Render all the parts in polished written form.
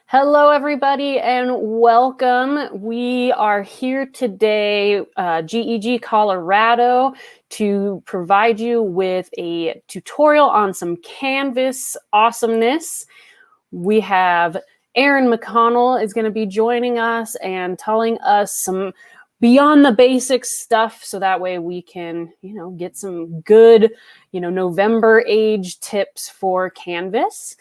Hello, everybody, and welcome. We are here today, GEG Colorado, to provide you with a tutorial on some Canvas awesomeness. We have Erin McConnell is going to be joining us and telling us some beyond the basics stuff, so that way we can, get some good, November age tips for Canvas.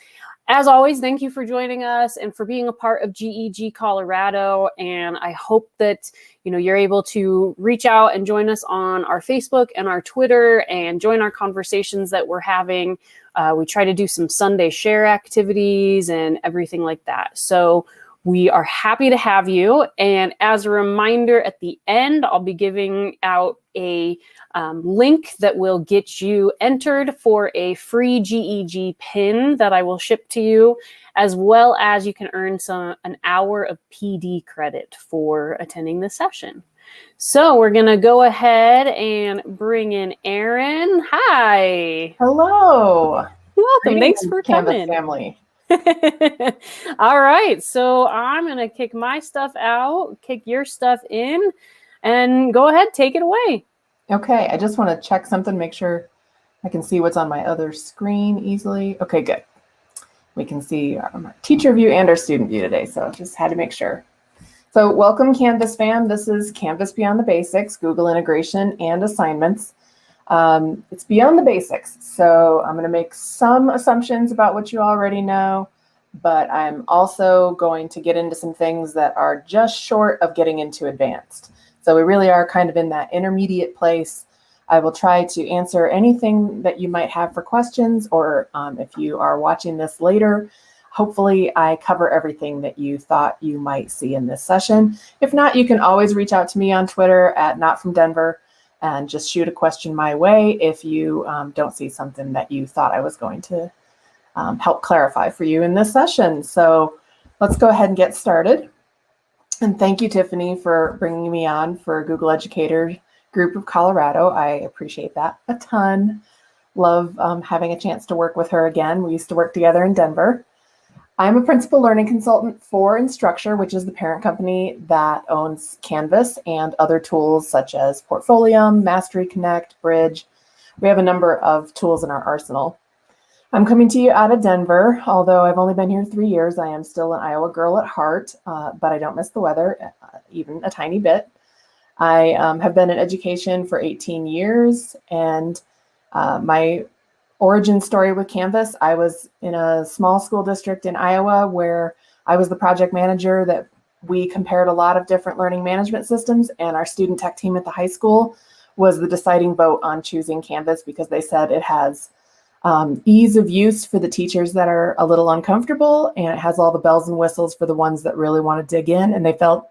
As always, thank you for joining us and for being a part of GEG Colorado. And I hope that, you're able to reach out and join us on our Facebook and our Twitter and join our conversations that we're having. We try to do some Sunday share activities and everything like that. So we are happy to have you. And as a reminder, at the end, I'll be giving out a link that will get you entered for a free GEG pin that I will ship to you, as well as you can earn an hour of PD credit for attending the session. So we're going to go ahead and bring in Erin. Hi. Hello. Welcome. Thanks for Canvas coming. family. All right. So I'm going to kick my stuff out, kick your stuff in, and go ahead, take it away. Okay. I just want to check something, make sure I can see what's on my other screen easily. Okay, good. We can see our teacher view and our student view today. So just had to make sure. So welcome, Canvas fam. This is Canvas Beyond the Basics, Google integration and assignments. It's beyond the basics. So I'm going to make some assumptions about what you already know, but I'm also going to get into some things that are just short of getting into advanced. So we really are kind of in that intermediate place. I will try to answer anything that you might have for questions, or if you are watching this later, hopefully I cover everything that you thought you might see in this session. If not, you can always reach out to me on Twitter at NotFromDenver and just shoot a question my way if you don't see something that you thought I was going to help clarify for you in this session. So let's go ahead and get started. And thank you, Tiffany, for bringing me on for Google Educator Group of Colorado. I appreciate that a ton. Love having a chance to work with her again. We used to work together in Denver. I'm a principal learning consultant for Instructure, which is the parent company that owns Canvas and other tools such as Portfolium, Mastery Connect, Bridge. We have a number of tools in our arsenal. I'm coming to you out of Denver. Although I've only been here 3 years, I am still an Iowa girl at heart, but I don't miss the weather even a tiny bit. I have been in education for 18 years, and my origin story with Canvas, I was in a small school district in Iowa where I was the project manager that we compared a lot of different learning management systems, and our student tech team at the high school was the deciding vote on choosing Canvas because they said it has ease of use for the teachers that are a little uncomfortable, and it has all the bells and whistles for the ones that really want to dig in, and they felt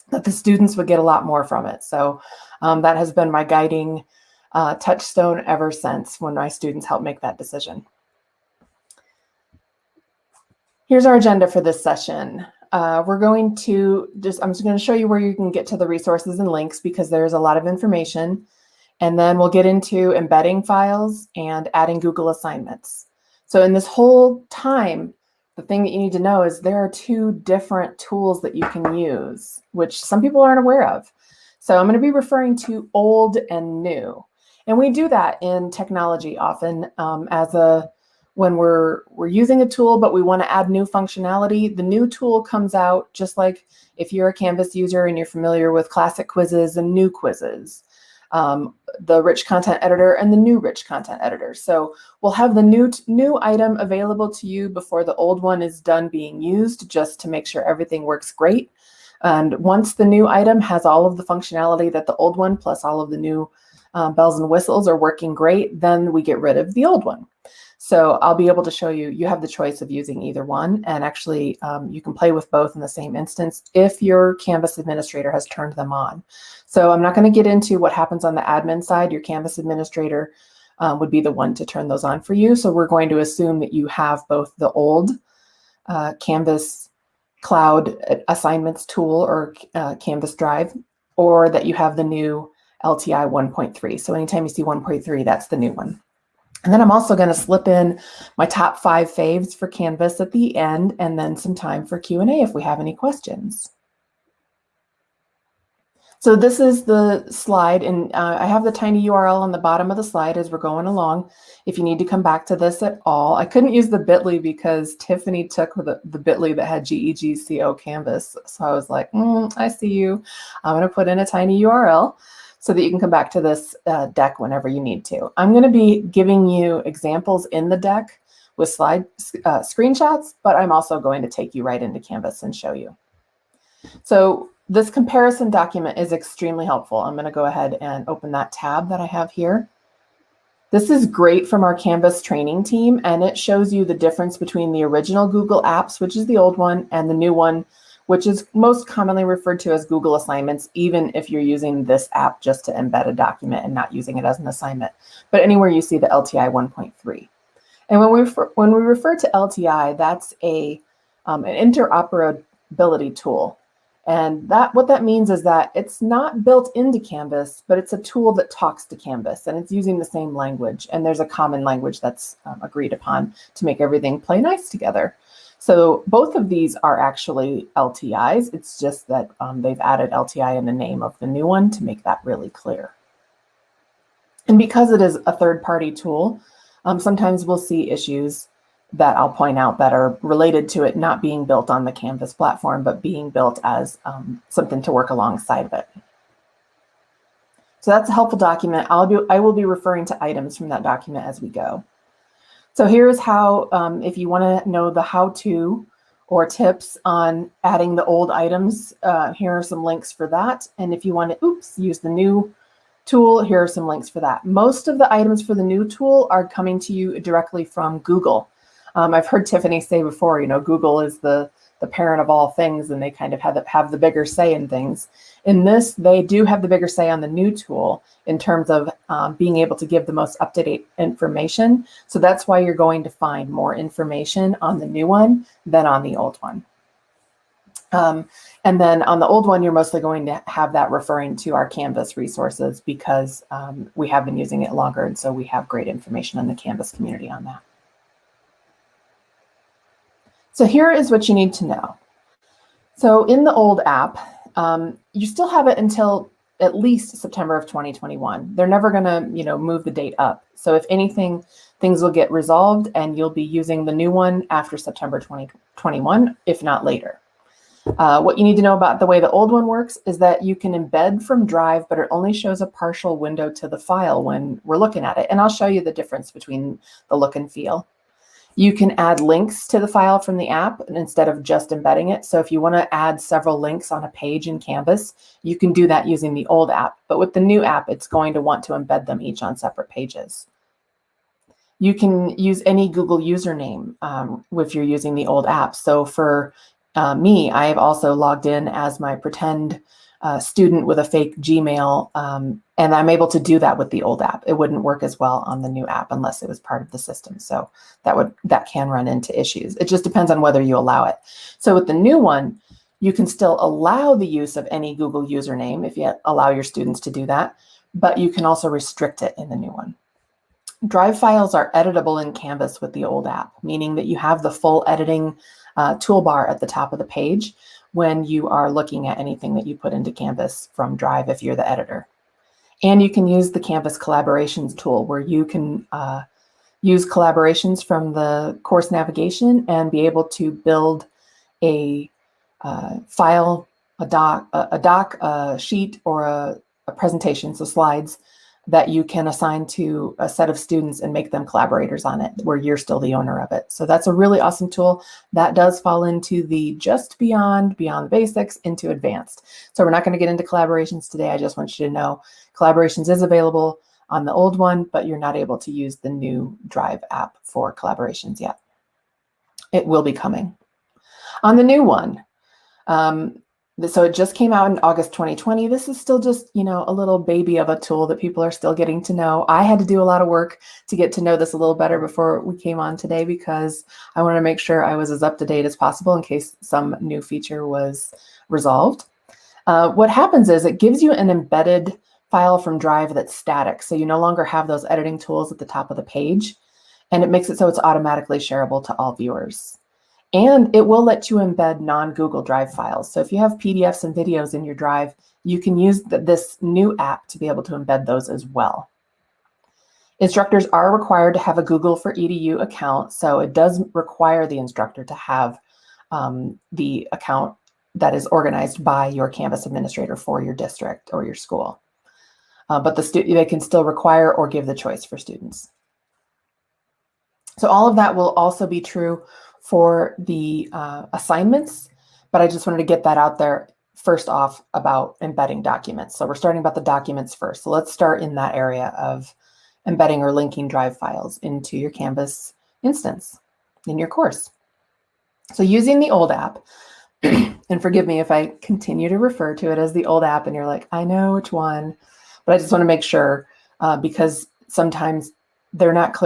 that the students would get a lot more from it. So that has been my guiding touchstone ever since, when my students helped make that decision. Here's our agenda for this session. I'm just going to show you where you can get to the resources and links because there's a lot of information. And then we'll get into embedding files and adding Google assignments. So in this whole time, the thing that you need to know is there are 2 different tools that you can use, which some people aren't aware of. So I'm going to be referring to old and new. And we do that in technology often when we're using a tool, but we want to add new functionality. The new tool comes out just like if you're a Canvas user and you're familiar with classic quizzes and new quizzes, the rich content editor and the new rich content editor. So we'll have the new item available to you before the old one is done being used, just to make sure everything works great. And once the new item has all of the functionality that the old one plus all of the new bells and whistles are working great, then we get rid of the old one. So I'll be able to show you, you have the choice of using either one, and actually you can play with both in the same instance if your Canvas administrator has turned them on. So I'm not going to get into what happens on the admin side. Your Canvas administrator would be the one to turn those on for you. So we're going to assume that you have both the old Canvas Cloud Assignments tool or Canvas Drive, or that you have the new LTI 1.3. So anytime you see 1.3, that's the new one. And then I'm also going to slip in my top 5 faves for Canvas at the end, and then some time for Q&A if we have any questions. So this is the slide, and I have the tiny URL on the bottom of the slide as we're going along. If you need to come back to this at all, I couldn't use the bit.ly because Tiffany took the bit.ly that had GEGCO Canvas. So I was like, I see you. I'm going to put in a tiny URL so that you can come back to this deck whenever you need to. I'm going to be giving you examples in the deck with slide screenshots, but I'm also going to take you right into Canvas and show you. So this comparison document is extremely helpful. I'm going to go ahead and open that tab that I have here. This is great from our Canvas training team, and it shows you the difference between the original Google Apps, which is the old one, and the new one, which is most commonly referred to as Google Assignments, even if you're using this app just to embed a document and not using it as an assignment. But anywhere you see the LTI 1.3. And when we refer to LTI, that's an interoperability tool. And what that means is that it's not built into Canvas, but it's a tool that talks to Canvas, and it's using the same language. And there's a common language that's agreed upon to make everything play nice together. So both of these are actually LTIs. It's just that they've added LTI in the name of the new one to make that really clear. And because it is a third-party tool, sometimes we'll see issues that I'll point out that are related to it not being built on the Canvas platform, but being built as something to work alongside of it. So that's a helpful document. I will be referring to items from that document as we go. So here's how, if you want to know the how-to or tips on adding the old items, here are some links for that. And if you want to, use the new tool, here are some links for that. Most of the items for the new tool are coming to you directly from Google. I've heard Tiffany say before, Google is the parent of all things, and they kind of have the bigger say in things. In this, they do have the bigger say on the new tool in terms of being able to give the most up-to-date information. So that's why you're going to find more information on the new one than on the old one. And then on the old one, you're mostly going to have that referring to our Canvas resources because we have been using it longer, and so we have great information on the Canvas community on that. So here is what you need to know. So in the old app, you still have it until at least September of 2021. They're never going to, move the date up. So if anything, things will get resolved and you'll be using the new one after September 2021, if not later. What you need to know about the way the old one works is that you can embed from Drive, but it only shows a partial window to the file when we're looking at it. And I'll show you the difference between the look and feel. You can add links to the file from the app instead of just embedding it. So if you want to add several links on a page in Canvas, you can do that using the old app. But with the new app, it's going to want to embed them each on separate pages. You can use any Google username if you're using the old app. So for me, I have also logged in as my pretend student with a fake Gmail, and I'm able to do that with the old app. It wouldn't work as well on the new app unless it was part of the system. So that can run into issues. It just depends on whether you allow it. So with the new one, you can still allow the use of any Google username if you allow your students to do that, but you can also restrict it in the new one. Drive files are editable in Canvas with the old app, meaning that you have the full editing toolbar at the top of the page when you are looking at anything that you put into Canvas from Drive if you're the editor. And you can use the Canvas collaborations tool where you can use collaborations from the course navigation and be able to build a file, a doc, a sheet, or a presentation, so slides, that you can assign to a set of students and make them collaborators on it where you're still the owner of it. So that's a really awesome tool that does fall into the just beyond the basics into advanced. So we're not going to get into collaborations today. I just want you to know collaborations is available on the old one, but you're not able to use the new Drive app for collaborations yet. It will be coming. On the new one, so it just came out in August 2020. This is still just, a little baby of a tool that people are still getting to know. I had to do a lot of work to get to know this a little better before we came on today because I wanted to make sure I was as up to date as possible in case some new feature was resolved. What happens is it gives you an embedded file from Drive that's static. So you no longer have those editing tools at the top of the page, and it makes it so it's automatically shareable to all viewers. And it will let you embed non-Google Drive files. So if you have PDFs and videos in your Drive, you can use this new app to be able to embed those as well. Instructors are required to have a Google for EDU account, so it does require the instructor to have the account that is organized by your Canvas administrator for your district or your school. But they can still require or give the choice for students. So all of that will also be true for the assignments, but I just wanted to get that out there first off about embedding documents. So we're starting about the documents first. So let's start in that area of embedding or linking Drive files into your Canvas instance in your course. So using the old app, and forgive me if I continue to refer to it as the old app and you're like, I know which one, but I just want to make sure because sometimes they're not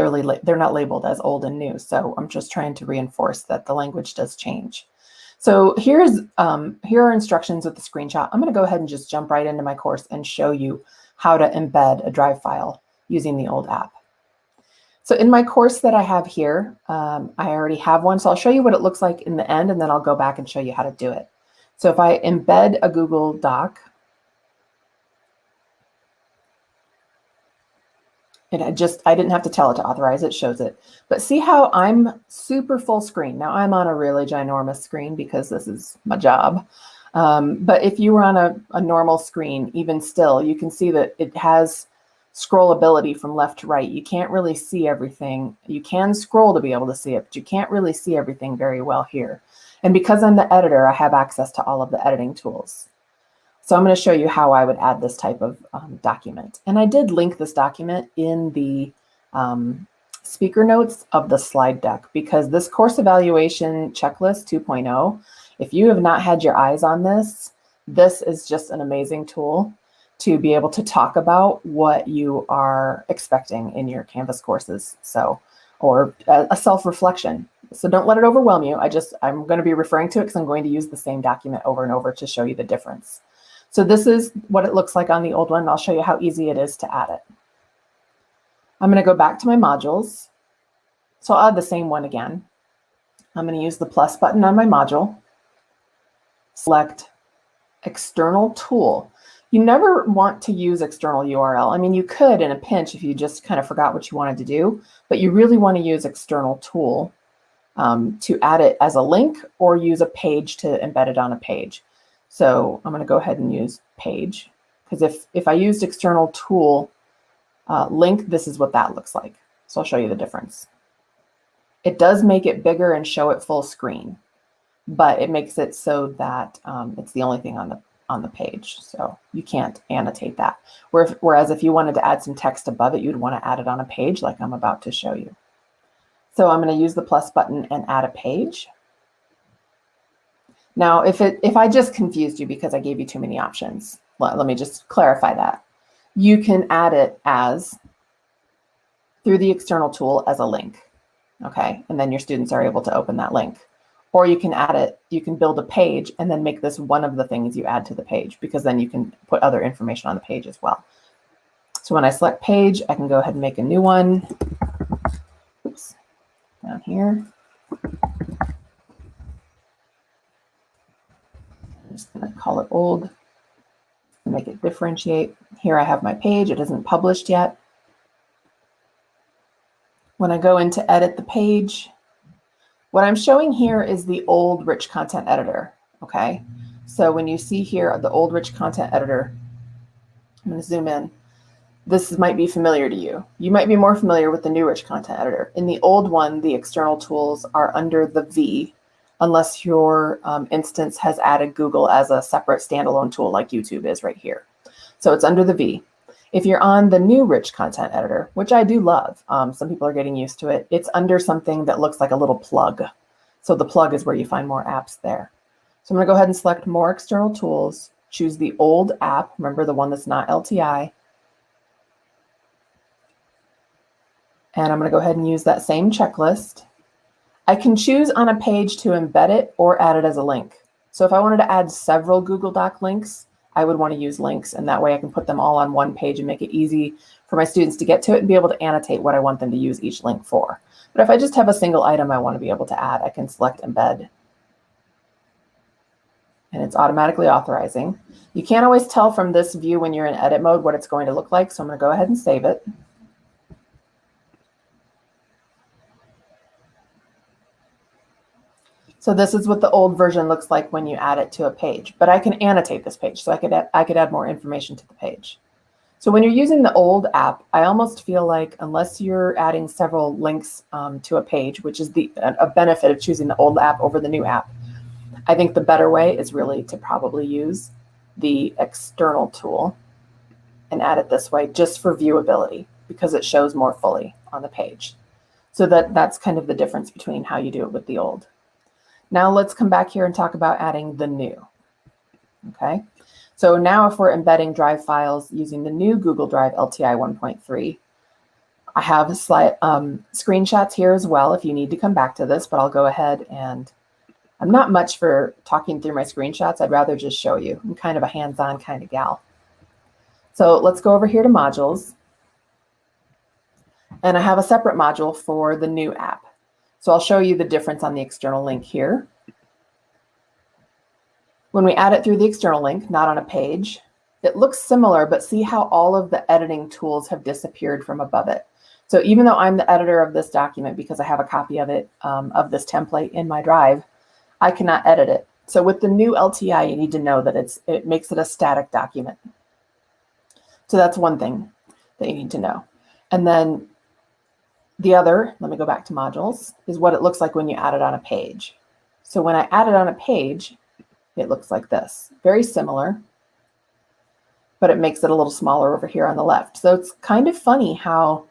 labeled as old and new. So I'm just trying to reinforce that the language does change. So here are instructions with the screenshot. I'm going to go ahead and just jump right into my course and show you how to embed a Drive file using the old app. So in my course that I have here, I already have one. So I'll show you what it looks like in the end, and then I'll go back and show you how to do it. So if I embed a Google Doc, and I didn't have to tell it to authorize, it shows it. But see how I'm super full screen. Now I'm on a really ginormous screen because this is my job. But if you were on a normal screen, even still, you can see that it has scrollability from left to right. You can't really see everything. You can scroll to be able to see it, but you can't really see everything very well here. And because I'm the editor, I have access to all of the editing tools. So I'm going to show you how I would add this type of document. And I did link this document in the speaker notes of the slide deck, because this course evaluation checklist 2.0, if you have not had your eyes on this, this is just an amazing tool to be able to talk about what you are expecting in your Canvas courses. So, or a self-reflection. So don't let it overwhelm you. I'm going to be referring to it because I'm going to use the same document over and over to show you the difference. So this is what it looks like on the old one, and I'll show you how easy it is to add it. I'm going to go back to my modules. So I'll add the same one again. I'm going to use the plus button on my module, select external tool. You never want to use external URL. I mean, you could in a pinch if you just kind of forgot what you wanted to do, but you really want to use external tool to add it as a link or use a page to embed it on a page. So I'm going to go ahead and use page, because if I used external tool link, this is what that looks like. So I'll show you the difference. It does make it bigger and show it full screen, but it makes it so that it's the only thing on the page. So you can't annotate that. Whereas if you wanted to add some text above it, you'd want to add it on a page like I'm about to show you. So I'm going to use the plus button and add a page. Now, if I just confused you because I gave you too many options, let me just clarify that. You can add it through the external tool as a link, okay? And then your students are able to open that link. Or you can add it, you can build a page and then make this one of the things you add to the page, because then you can put other information on the page as well. So when I select page, I can go ahead and make a new one. Oops, down here. I'm just going to call it old, make it differentiate. Here I have my page. It isn't published yet. When I go in to edit the page, what I'm showing here is the old rich content editor, okay? So when you see here the old rich content editor, I'm going to zoom in. This might be familiar to you. You might be more familiar with the new rich content editor. In the old one, the external tools are under the V, unless your instance has added Google as a separate standalone tool like YouTube is right here. So it's under the V. If you're on the new rich content editor, which I do love, some people are getting used to it, it's under something that looks like a little plug. So the plug is where you find more apps there. So I'm going to go ahead and select more external tools, choose the old app, remember the one that's not LTI, and I'm going to go ahead and use that same checklist. I can choose on a page to embed it or add it as a link. So if I wanted to add several Google Doc links, I would want to use links, and that way I can put them all on one page and make it easy for my students to get to it and be able to annotate what I want them to use each link for. But if I just have a single item I want to be able to add, I can select embed, and it's automatically authorizing. You can't always tell from this view when you're in edit mode what it's going to look like, so I'm going to go ahead and save it. So this is what the old version looks like when you add it to a page, but I can annotate this page, so I could add more information to the page. So when you're using the old app, I almost feel like unless you're adding several links to a page, which is a benefit of choosing the old app over the new app, I think the better way is really to probably use the external tool and add it this way just for viewability, because it shows more fully on the page. So that's kind of the difference between how you do it with the old. Now let's come back here and talk about adding the new. Okay, so now if we're embedding Drive files using the new Google Drive LTI 1.3, I have screenshots here as well if you need to come back to this, but I'll go ahead and I'm not much for talking through my screenshots. I'd rather just show you. I'm kind of a hands-on kind of gal. So let's go over here to modules. And I have a separate module for the new app. So I'll show you the difference on the external link here. When we add it through the external link, not on a page, it looks similar, but see how all of the editing tools have disappeared from above it. So even though I'm the editor of this document, because I have a copy of it, of this template in my Drive, I cannot edit it. So with the new LTI, you need to know that it makes it a static document. So that's one thing that you need to know. And then the other, let me go back to modules, is what it looks like when you add it on a page. So when I add it on a page, it looks like this. Very similar, but it makes it a little smaller over here on the left. So it's kind of funny how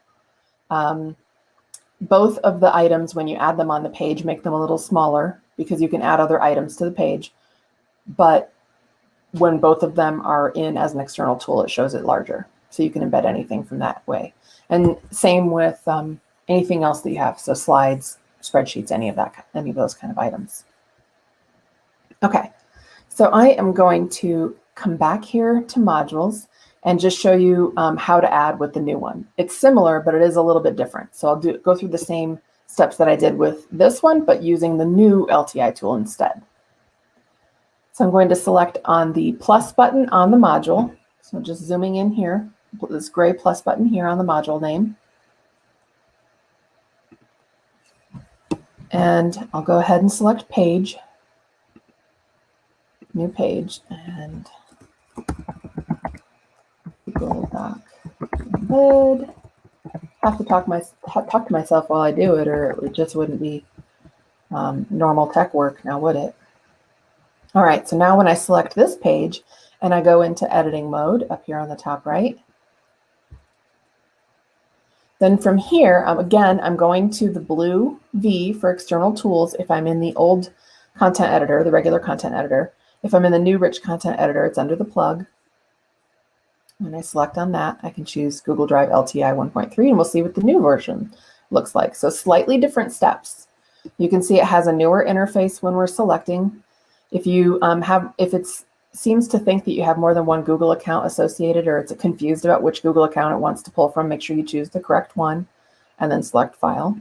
both of the items, when you add them on the page, make them a little smaller because you can add other items to the page. But when both of them are in as an external tool, it shows it larger. So you can embed anything from that way. And same with anything else that you have. So slides, spreadsheets, any of those kind of items. Okay, so I am going to come back here to modules and just show you how to add with the new one. It's similar, but it is a little bit different. So I'll go through the same steps that I did with this one, but using the new LTI tool instead. So I'm going to select on the plus button on the module. So just zooming in here, put this gray plus button here on the module name. And I'll go ahead and select page, new page, and Google Doc embed. Have to talk to myself while I do it, or it just wouldn't be normal tech work now, would it? All right, so now when I select this page and I go into editing mode up here on the top right, then from here, again, I'm going to the blue V for external tools if I'm in the old content editor, the regular content editor. If I'm in the new rich content editor, it's under the plug. When I select on that, I can choose Google Drive LTI 1.3, and we'll see what the new version looks like. So slightly different steps. You can see it has a newer interface when we're selecting. If you seems to think that you have more than one Google account associated, or it's confused about which Google account it wants to pull from, make sure you choose the correct one and then select file.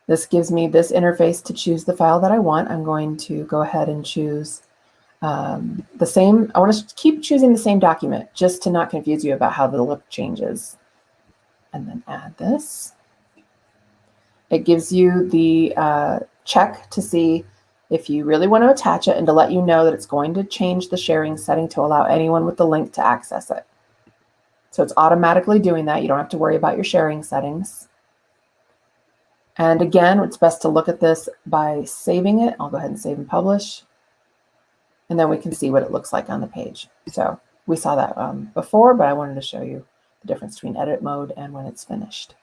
This gives me this interface to choose the file that I want. I'm going to go ahead and choose the same. I want to keep choosing the same document just to not confuse you about how the look changes. And then add this. It gives you the check to see if you really want to attach it and to let you know that it's going to change the sharing setting to allow anyone with the link to access it. So it's automatically doing that. You don't have to worry about your sharing settings. And again, it's best to look at this by saving it. I'll go ahead and save and publish. And then we can see what it looks like on the page. So we saw that before, but I wanted to show you the difference between edit mode and when it's finished.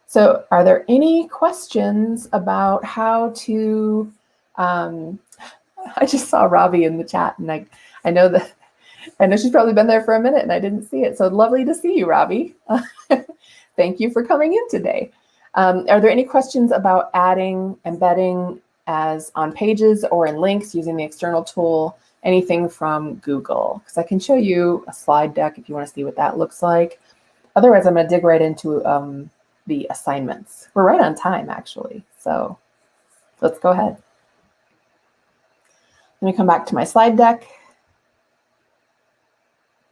So are there any questions about how to, I just saw Robbie in the chat, and I know she's probably been there for a minute and I didn't see it. So lovely to see you, Robbie. Thank you for coming in today. Are there any questions about adding, embedding as on pages or in links using the external tool, anything from Google, because I can show you a slide deck if you want to see what that looks like. Otherwise, I'm going to dig right into the assignments. We're right on time, actually. So let's go ahead. Let me come back to my slide deck.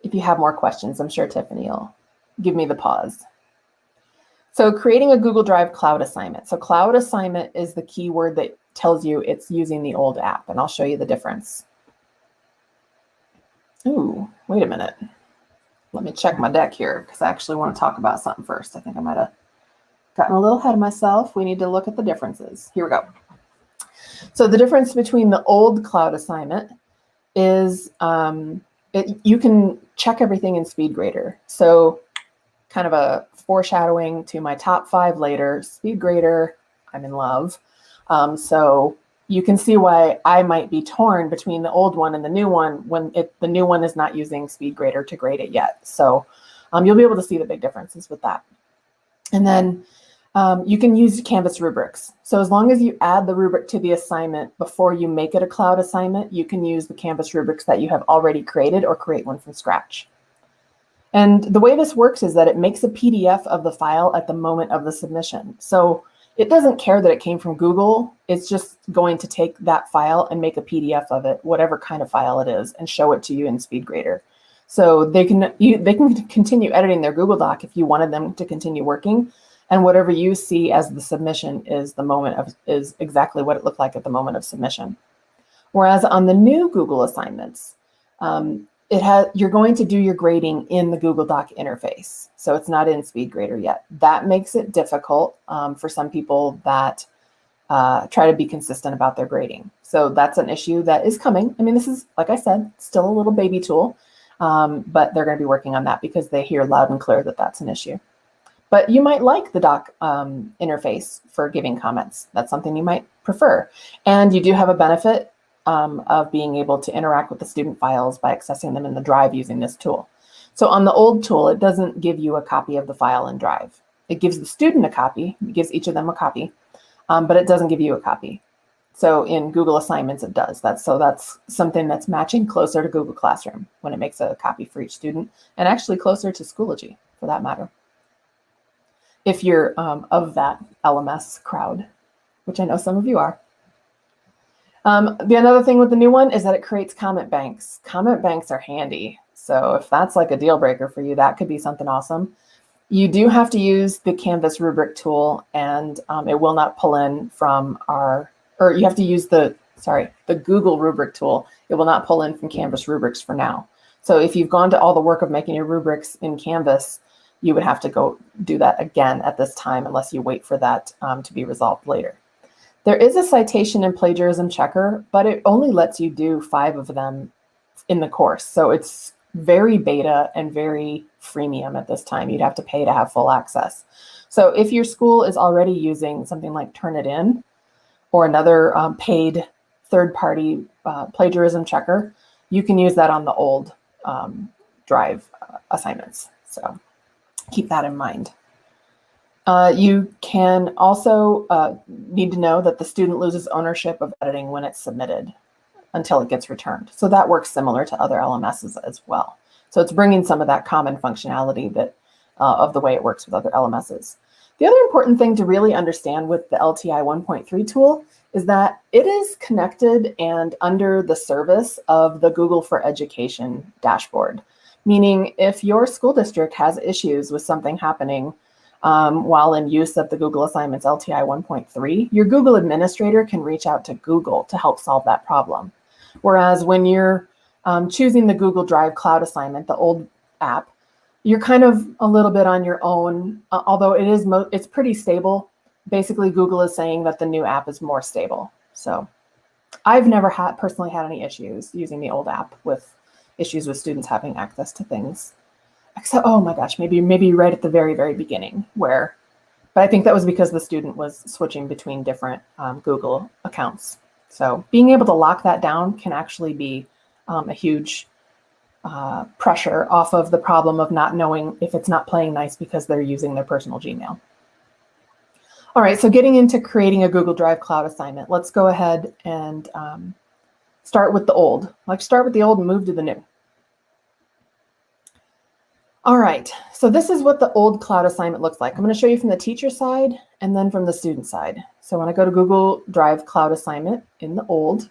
If you have more questions, I'm sure Tiffany will give me the pause. So creating a Google Drive cloud assignment. So cloud assignment is the keyword that tells you it's using the old app, and I'll show you the difference. Ooh, wait a minute. Let me check my deck here because I actually want to talk about something first. I think I might have gotten a little ahead of myself. We need to look at the differences. Here we go. So the difference between the old cloud assignment is you can check everything in SpeedGrader. So kind of a foreshadowing to my top 5 later. SpeedGrader, I'm in love. So you can see why I might be torn between the old one and the new one when the new one is not using SpeedGrader to grade it yet. So you'll be able to see the big differences with that. And then you can use Canvas rubrics. So as long as you add the rubric to the assignment before you make it a cloud assignment, you can use the Canvas rubrics that you have already created or create one from scratch. And the way this works is that it makes a PDF of the file at the moment of the submission. So it doesn't care that it came from Google. It's just going to take that file and make a PDF of it, whatever kind of file it is, and show it to you in SpeedGrader. So they can continue editing their Google Doc if you wanted them to continue working. And whatever you see as the submission is exactly what it looked like at the moment of submission. Whereas on the new Google assignments, you're going to do your grading in the Google Doc interface. So it's not in SpeedGrader yet. That makes it difficult for some people that try to be consistent about their grading. So that's an issue that is coming. I mean, this is, like I said, still a little baby tool, but they're going to be working on that because they hear loud and clear that that's an issue. But you might like the doc interface for giving comments. That's something you might prefer. And you do have a benefit of being able to interact with the student files by accessing them in the Drive using this tool. So on the old tool, it doesn't give you a copy of the file in Drive. It gives the student a copy, it gives each of them a copy, but it doesn't give you a copy. So in Google Assignments, it does. That's something that's matching closer to Google Classroom when it makes a copy for each student, and actually closer to Schoology for that matter, if you're of that LMS crowd, which I know some of you are. The another thing with the new one is that it creates comment banks. Comment banks are handy. So if that's like a deal breaker for you, that could be something awesome. You do have to use the Canvas rubric tool, and it will not pull in from you have to use the Google rubric tool. It will not pull in from Canvas rubrics for now. So if you've gone to all the work of making your rubrics in Canvas, you would have to go do that again at this time unless you wait for that to be resolved later. There is a citation and plagiarism checker, but it only lets you do 5 of them in the course. So it's very beta and very freemium at this time. You'd have to pay to have full access. So if your school is already using something like Turnitin or another paid third-party plagiarism checker, you can use that on the old Drive assignments. So keep that in mind. You can also need to know that the student loses ownership of editing when it's submitted until it gets returned. So that works similar to other LMSs as well. So it's bringing some of that common functionality that of the way it works with other LMSs. The other important thing to really understand with the LTI 1.3 tool is that it is connected and under the service of the Google for Education dashboard. Meaning if your school district has issues with something happening while in use of the Google Assignments LTI 1.3, your Google administrator can reach out to Google to help solve that problem. Whereas when you're choosing the Google Drive Cloud assignment, the old app, you're kind of a little bit on your own, although it's pretty stable. Basically, Google is saying that the new app is more stable. So I've never personally had any issues using the old app with issues with students having access to things. Except, oh my gosh, maybe right at the very, very beginning but I think that was because the student was switching between different Google accounts. So being able to lock that down can actually be a huge pressure off of the problem of not knowing if it's not playing nice because they're using their personal Gmail. All right, so getting into creating a Google Drive cloud assignment, let's go ahead and start with the old. Like start with the old and move to the new. All right, so this is what the old cloud assignment looks like. I'm going to show you from the teacher side and then from the student side. So when I go to Google Drive cloud assignment in the old,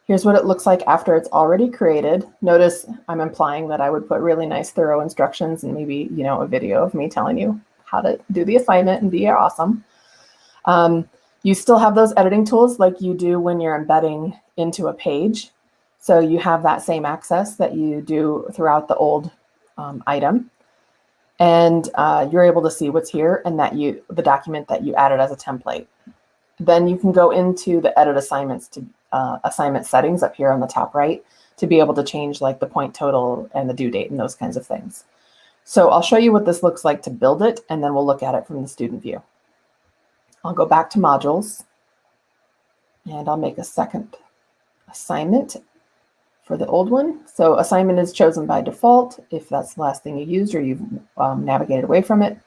here's what it looks like after it's already created. Notice I'm implying that I would put really nice, thorough instructions and maybe, a video of me telling you how to do the assignment and be awesome. You still have those editing tools like you do when you're embedding into a page. So you have that same access that you do throughout the old item. And you're able to see what's here and that the document that you added as a template. Then you can go into the edit assignments to assignment settings up here on the top right to be able to change like the point total and the due date and those kinds of things. So I'll show you what this looks like to build it, and then we'll look at it from the student view. I'll go back to modules, and I'll make a second assignment for the old one. So assignment is chosen by default if that's the last thing you used or you've navigated away from it.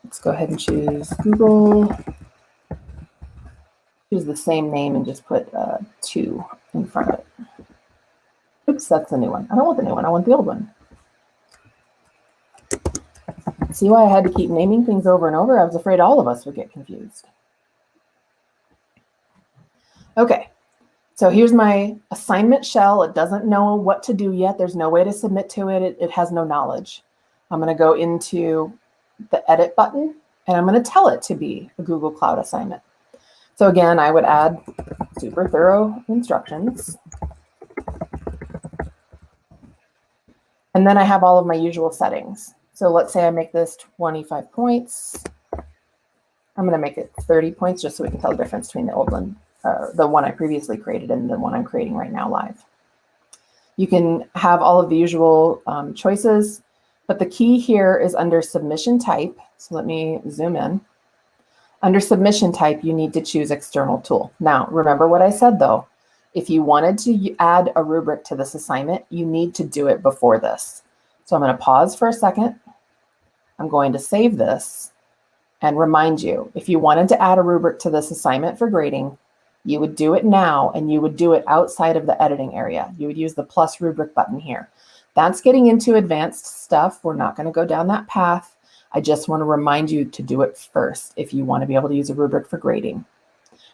Let's go ahead and choose Google. Choose the same name and just put 2 in front of it. Oops, that's the new one. I don't want the new one. I want the old one. See why I had to keep naming things over and over? I was afraid all of us would get confused. Okay, so here's my assignment shell. It doesn't know what to do yet. There's no way to submit to it. It has no knowledge. I'm going to go into the edit button, and I'm going to tell it to be a Google Cloud assignment. So again, I would add super thorough instructions. And then I have all of my usual settings. So let's say I make this 25 points. I'm going to make it 30 points just so we can tell the difference between the old one, the one I previously created and the one I'm creating right now live. You can have all of the usual choices, but the key here is under submission type. So let me zoom in. Under submission type, you need to choose external tool. Now, remember what I said though. If you wanted to add a rubric to this assignment, you need to do it before this. So I'm going to pause for a second. I'm going to save this and remind you, if you wanted to add a rubric to this assignment for grading, you would do it now and you would do it outside of the editing area. You would use the plus rubric button here. That's getting into advanced stuff. We're not going to go down that path. I just want to remind you to do it first if you want to be able to use a rubric for grading.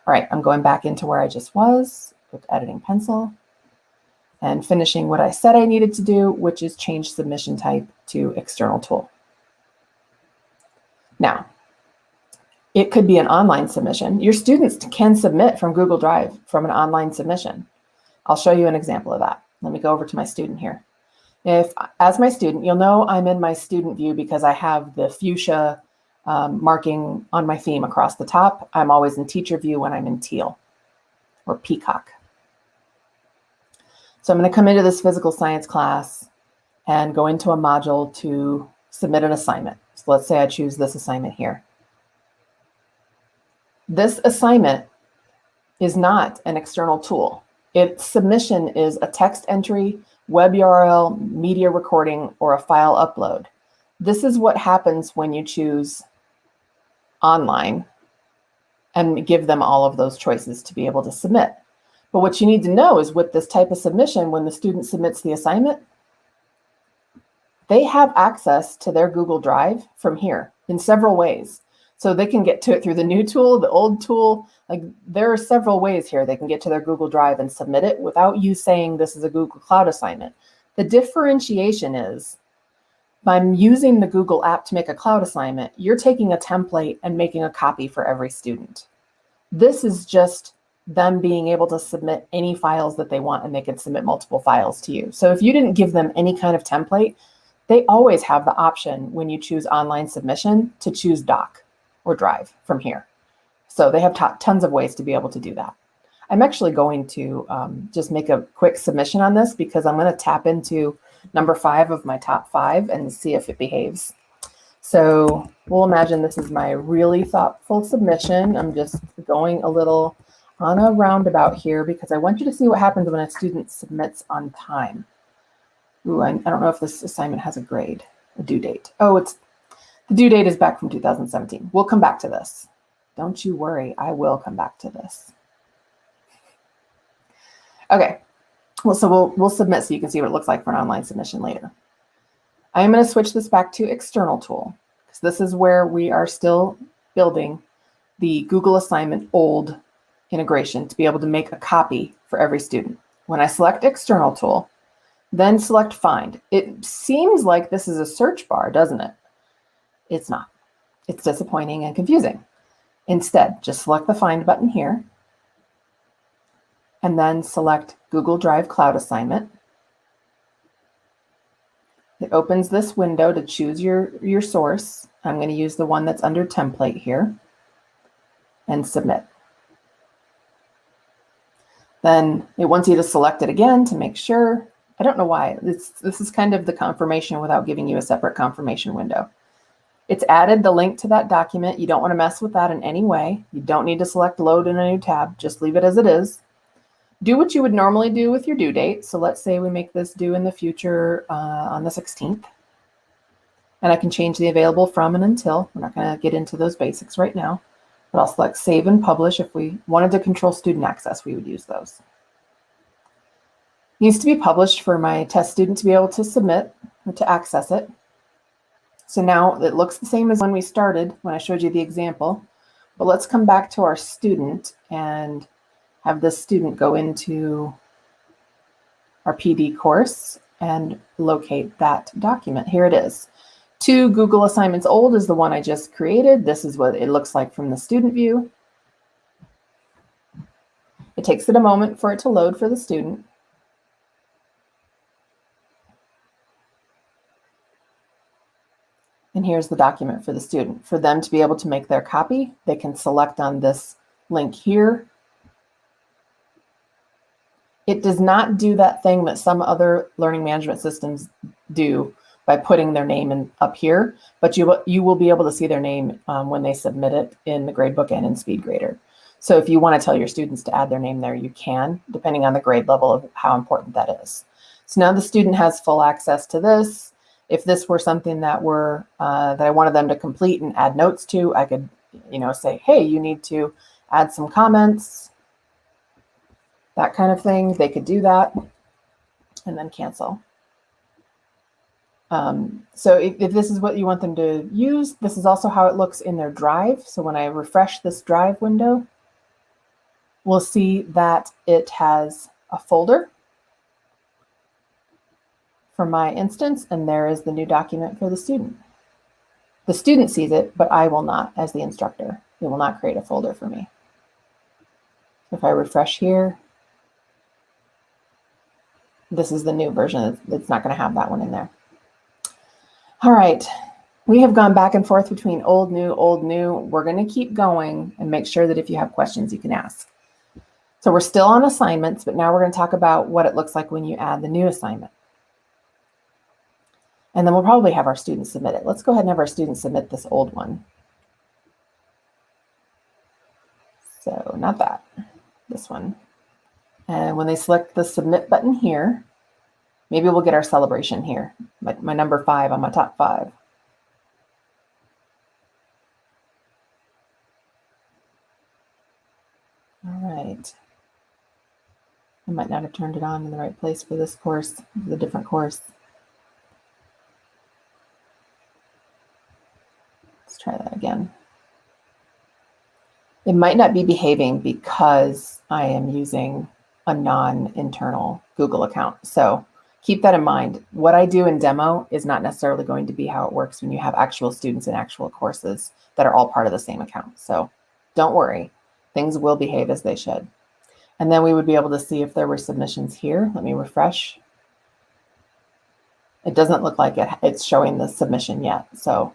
All right, I'm going back into where I just was with editing pencil and finishing what I said I needed to do, which is change submission type to external tool. Now, it could be an online submission. Your students can submit from Google Drive from an online submission. I'll show you an example of that. Let me go over to my student here. If, as my student, you'll know I'm in my student view because I have the fuchsia marking on my theme across the top. I'm always in teacher view when I'm in teal or peacock. So I'm going to come into this physical science class and go into a module to submit an assignment. So let's say I choose this assignment here. This assignment is not an external tool. Its submission is a text entry, web URL, media recording, or a file upload. This is what happens when you choose online and give them all of those choices to be able to submit. But what you need to know is with this type of submission, when the student submits the assignment, they have access to their Google Drive from here in several ways. So they can get to it through the new tool, the old tool. Like there are several ways here they can get to their Google Drive and submit it without you saying this is a Google Cloud assignment. The differentiation is by using the Google app to make a cloud assignment, you're taking a template and making a copy for every student. This is just them being able to submit any files that they want, and they can submit multiple files to you. So if you didn't give them any kind of template, they always have the option when you choose online submission to choose doc or drive from here. So they have tons of ways to be able to do that. I'm actually going to just make a quick submission on this because I'm going to tap into number 5 of my top 5 and see if it behaves. So we'll imagine this is my really thoughtful submission. I'm just going a little on a roundabout here because I want you to see what happens when a student submits on time. Ooh, I don't know if this assignment has a grade, a due date. Oh, The due date is back from 2017. We'll come back to this. Don't you worry, I will come back to this. Okay, well, so we'll submit so you can see what it looks like for an online submission later. I am going to switch this back to external tool, because this is where we are still building the Google assignment old integration to be able to make a copy for every student. When I select external tool, then select find. It seems like this is a search bar, doesn't it? It's not. It's disappointing and confusing. Instead, just select the find button here and then select Google Drive Cloud Assignment. It opens this window to choose your source. I'm going to use the one that's under template here and submit. Then it wants you to select it again to make sure. I don't know why. This is kind of the confirmation without giving you a separate confirmation window. It's added the link to that document. You don't want to mess with that in any way. You don't need to select load in a new tab. Just leave it as it is. Do what you would normally do with your due date. So let's say we make this due in the future on the 16th. And I can change the available from and until. We're not going to get into those basics right now. But I'll select save and publish. If we wanted to control student access, we would use those. It needs to be published for my test student to be able to submit or to access it. So now it looks the same as when we started, when I showed you the example. But let's come back to our student and have this student go into our PD course and locate that document. Here it is. To Google Assignments Old is the one I just created. This is what it looks like from the student view. It takes it a moment for it to load for the student. And here's the document for the student. For them to be able to make their copy, they can select on this link here. It does not do that thing that some other learning management systems do by putting their name in up here, but you will be able to see their name when they submit it in the gradebook and in SpeedGrader. So if you want to tell your students to add their name there, you can, depending on the grade level of how important that is. So now the student has full access to this. If this were something that that I wanted them to complete and add notes to, I could, say, hey, you need to add some comments, that kind of thing. They could do that and then cancel. So if this is what you want them to use, this is also how it looks in their drive. So when I refresh this drive window, we'll see that it has a folder for my instance, and there is the new document for the student. The student sees it, but I will not as the instructor. It will not create a folder for me. If I refresh here, this is the new version. It's not going to have that one in there. All right, we have gone back and forth between old, new, old, new. We're going to keep going and make sure that if you have questions, you can ask. So we're still on assignments, but now we're going to talk about what it looks like when you add the new assignment. And then we'll probably have our students submit it. Let's go ahead and have our students submit this old one. So not that, this one. And when they select the submit button here, maybe we'll get our celebration here, my number 5 on my top 5. All right. I might not have turned it on in the right place for this course, the different course. Let's try that again. It might not be behaving because I am using a non-internal Google account. So keep that in mind. What I do in demo is not necessarily going to be how it works when you have actual students in actual courses that are all part of the same account. So don't worry, things will behave as they should. And then we would be able to see if there were submissions here. Let me refresh. It doesn't look like it's showing the submission yet. So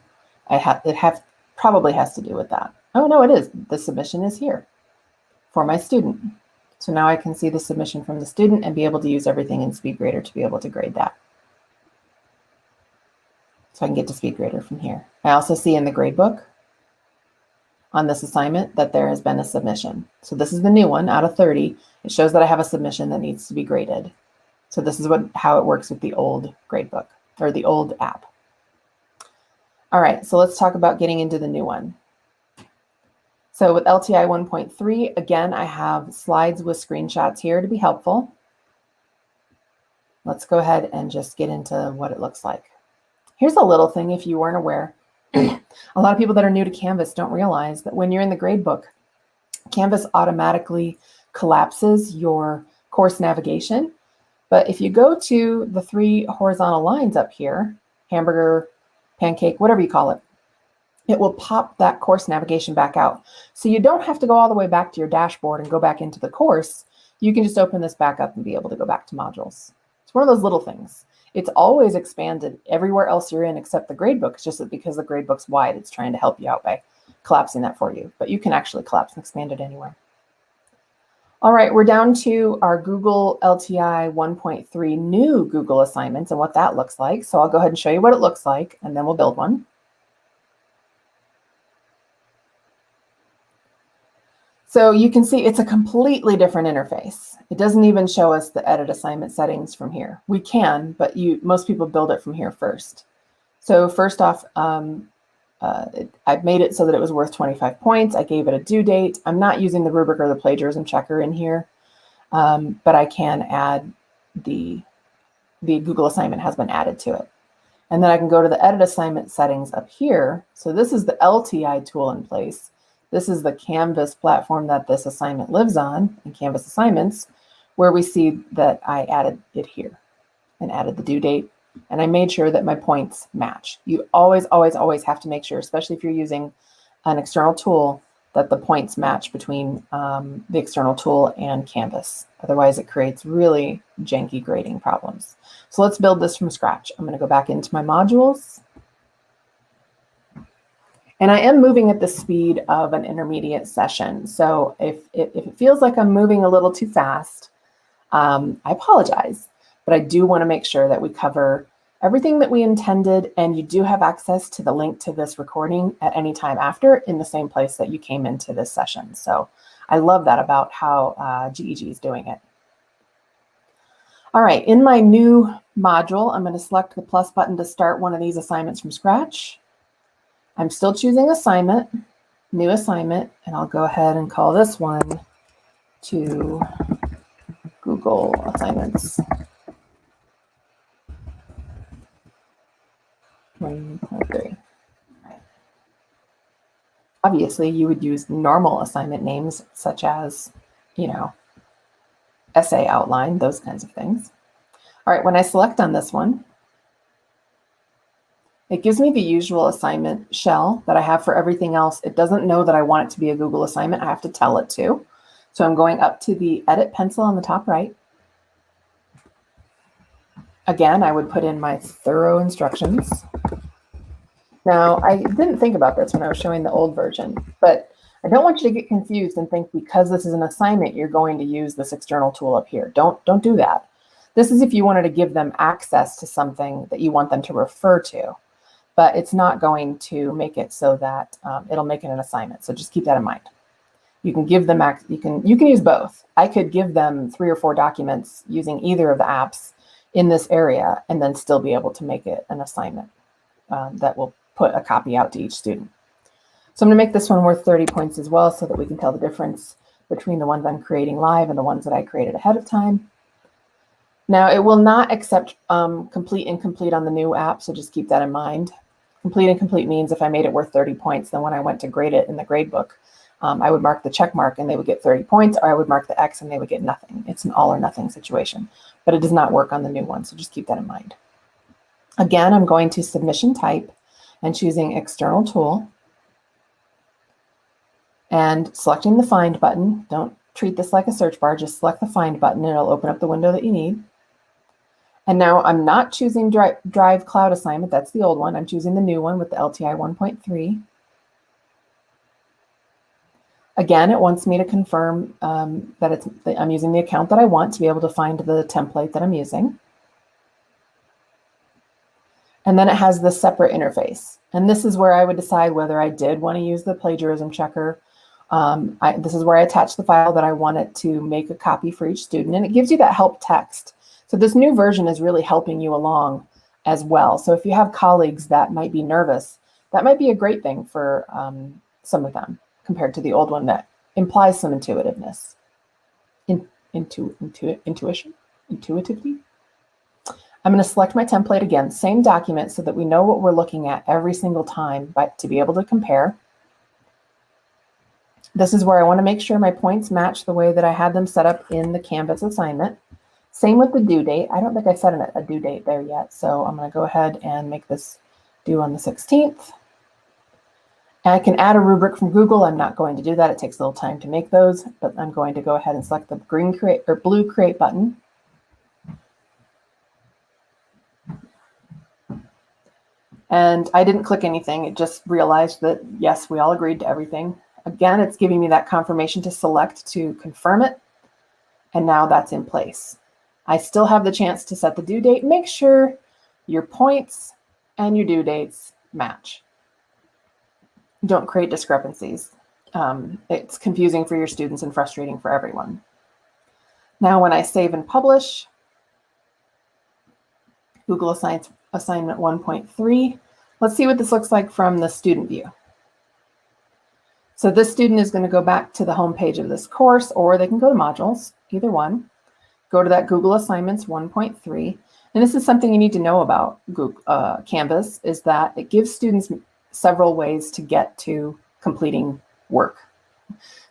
it probably has to do with that. Oh, no, it is. The submission is here for my student. So now I can see the submission from the student and be able to use everything in SpeedGrader to be able to grade that. So I can get to SpeedGrader from here. I also see in the gradebook on this assignment that there has been a submission. So this is the new one out of 30. It shows that I have a submission that needs to be graded. So this is how it works with the old gradebook or the old app. All right, so let's talk about getting into the new one. So with LTI 1.3, again, I have slides with screenshots here to be helpful. Let's go ahead and just get into what it looks like. Here's a little thing if you weren't aware. A lot of people that are new to Canvas don't realize that when you're in the gradebook, Canvas automatically collapses your course navigation. But if you go to the 3 horizontal lines up here, hamburger, pancake, whatever you call it, it will pop that course navigation back out. So you don't have to go all the way back to your dashboard and go back into the course. You can just open this back up and be able to go back to modules. It's one of those little things. It's always expanded everywhere else you're in except the gradebook. It's just that because the gradebook's wide, it's trying to help you out by collapsing that for you. But you can actually collapse and expand it anywhere. All right, we're down to our Google LTI 1.3 new Google assignments and what that looks like. So I'll go ahead and show you what it looks like, and then we'll build one. So you can see it's a completely different interface. It doesn't even show us the edit assignment settings from here. We can, but most people build it from here first. So first off, I've made it so that it was worth 25 points. I gave it a due date. I'm not using the rubric or the plagiarism checker in here, but I can add the Google assignment has been added to it. And then I can go to the edit assignment settings up here. So this is the LTI tool in place. This is the Canvas platform that this assignment lives on in Canvas assignments, where we see that I added it here and added the due date. And I made sure that my points match. You always, always, always have to make sure, especially if you're using an external tool, that the points match between the external tool and Canvas. Otherwise, it creates really janky grading problems. So let's build this from scratch. I'm going to go back into my modules. And I am moving at the speed of an intermediate session. So if it feels like I'm moving a little too fast, I apologize. But I do want to make sure that we cover everything that we intended, and you do have access to the link to this recording at any time after in the same place that you came into this session. So I love that about how GEG is doing it. All right, in my new module, I'm going to select the plus button to start one of these assignments from scratch. I'm still choosing assignment, new assignment, and I'll go ahead and call this one to Google Assignments. 1.3. Right. Obviously, you would use normal assignment names such as, essay outline, those kinds of things. All right, when I select on this one, it gives me the usual assignment shell that I have for everything else. It doesn't know that I want it to be a Google assignment. I have to tell it to. So I'm going up to the edit pencil on the top right. Again, I would put in my thorough instructions. Now, I didn't think about this when I was showing the old version, but I don't want you to get confused and think because this is an assignment, you're going to use this external tool up here. Don't do that. This is if you wanted to give them access to something that you want them to refer to, but it's not going to make it so that it'll make it an assignment. So just keep that in mind. You can give them, you can use both. I could give them 3 or 4 documents using either of the apps in this area and then still be able to make it an assignment that will put a copy out to each student. So I'm going to make this one worth 30 points as well so that we can tell the difference between the ones I'm creating live and the ones that I created ahead of time. Now, it will not accept complete and complete on the new app, so just keep that in mind. Complete and complete means if I made it worth 30 points, then when I went to grade it in the gradebook, I would mark the check mark and they would get 30 points, or I would mark the X and they would get nothing. It's an all or nothing situation, but it does not work on the new one, so just keep that in mind. Again, I'm going to submission type and choosing external tool and selecting the find button. Don't treat this like a search bar, just select the find button and it'll open up the window that you need. And now I'm not choosing Drive Cloud Assignment, that's the old one. I'm choosing the new one with the LTI 1.3. Again, it wants me to confirm that I'm using the account that I want to be able to find the template that I'm using. And then it has this separate interface. And this is where I would decide whether I did want to use the plagiarism checker. This is where I attach the file that I want it to make a copy for each student. And it gives you that help text. So this new version is really helping you along as well. So if you have colleagues that might be nervous That might be a great thing for some of them compared to the old one that implies some intuitiveness. Intuition? Intuitivity? I'm going to select my template again, same document, so that we know what we're looking at every single time, but to be able to compare. This is where I want to make sure my points match the way that I had them set up in the Canvas assignment. Same with the due date. I don't think I set a due date there yet, so I'm going to go ahead and make this due on the 16th. And I can add a rubric from Google. I'm not going to do that. It takes a little time to make those, but I'm going to go ahead and select the blue create button. And I didn't click anything. It just realized that, yes, we all agreed to everything. Again, it's giving me that confirmation to select to confirm it. And now that's in place. I still have the chance to set the due date. Make sure your points and your due dates match. Don't create discrepancies. It's confusing for your students and frustrating for everyone. Now, when I save and publish, Google Assignment 1.3, let's see what this looks like from the student view. So this student is going to go back to the home page of this course, or they can go to modules, either one. Go to that Google Assignments 1.3. And this is something you need to know about Google, Canvas, is that it gives students several ways to get to completing work.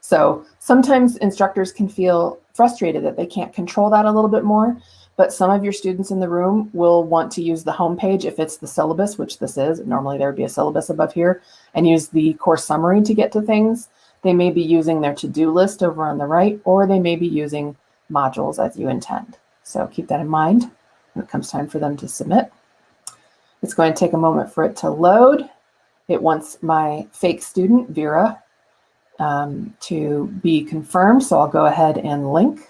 So sometimes instructors can feel frustrated that they can't control that a little bit more, but some of your students in the room will want to use the home page if it's the syllabus, which this is. Normally there would be a syllabus above here, and use the course summary to get to things. They may be using their to-do list over on the right, or they may be using modules as you intend. So keep that in mind when it comes time for them to submit. It's going to take a moment for it to load. It wants my fake student, Vera, to be confirmed. So I'll go ahead and link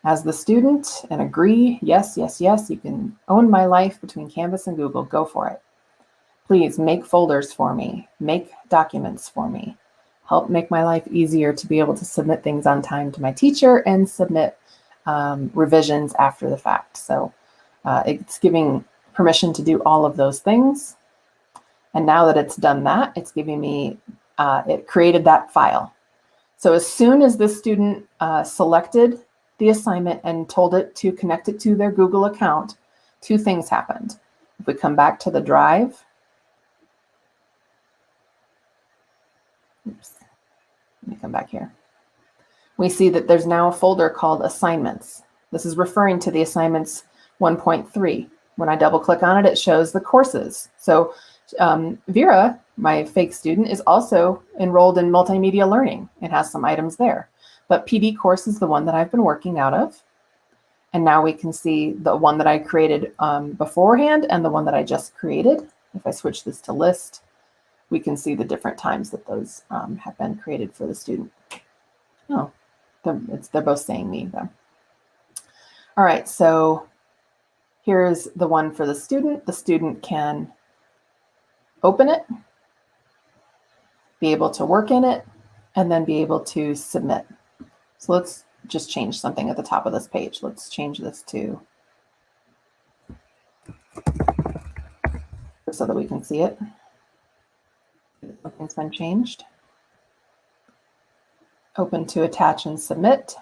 as the student and agree. Yes, yes, yes. You can own my life between Canvas and Google. Go for it. Please make folders for me. Make documents for me. Help make my life easier to be able to submit things on time to my teacher and submit revisions after the fact. So it's giving permission to do all of those things. And now that it's done that, it's giving me, it created that file. So as soon as this student selected the assignment and told it to connect it to their Google account, two things happened. If we come back to the drive, oops, let me come back here. We see that there's now a folder called Assignments. This is referring to the Assignments 1.3. When I double click on it, it shows the courses. So Vera, my fake student, is also enrolled in multimedia learning and has some items there. But PD course is the one that I've been working out of. And now we can see the one that I created beforehand and the one that I just created. If I switch this to list, we can see the different times that those have been created for the student. Oh, they're both saying me though. All right, so here's the one for the student. The student can open it, be able to work in it, and then be able to submit. So let's just change something at the top of this page. Let's change this to so that we can see it. Something's been changed. Open to attach and submit.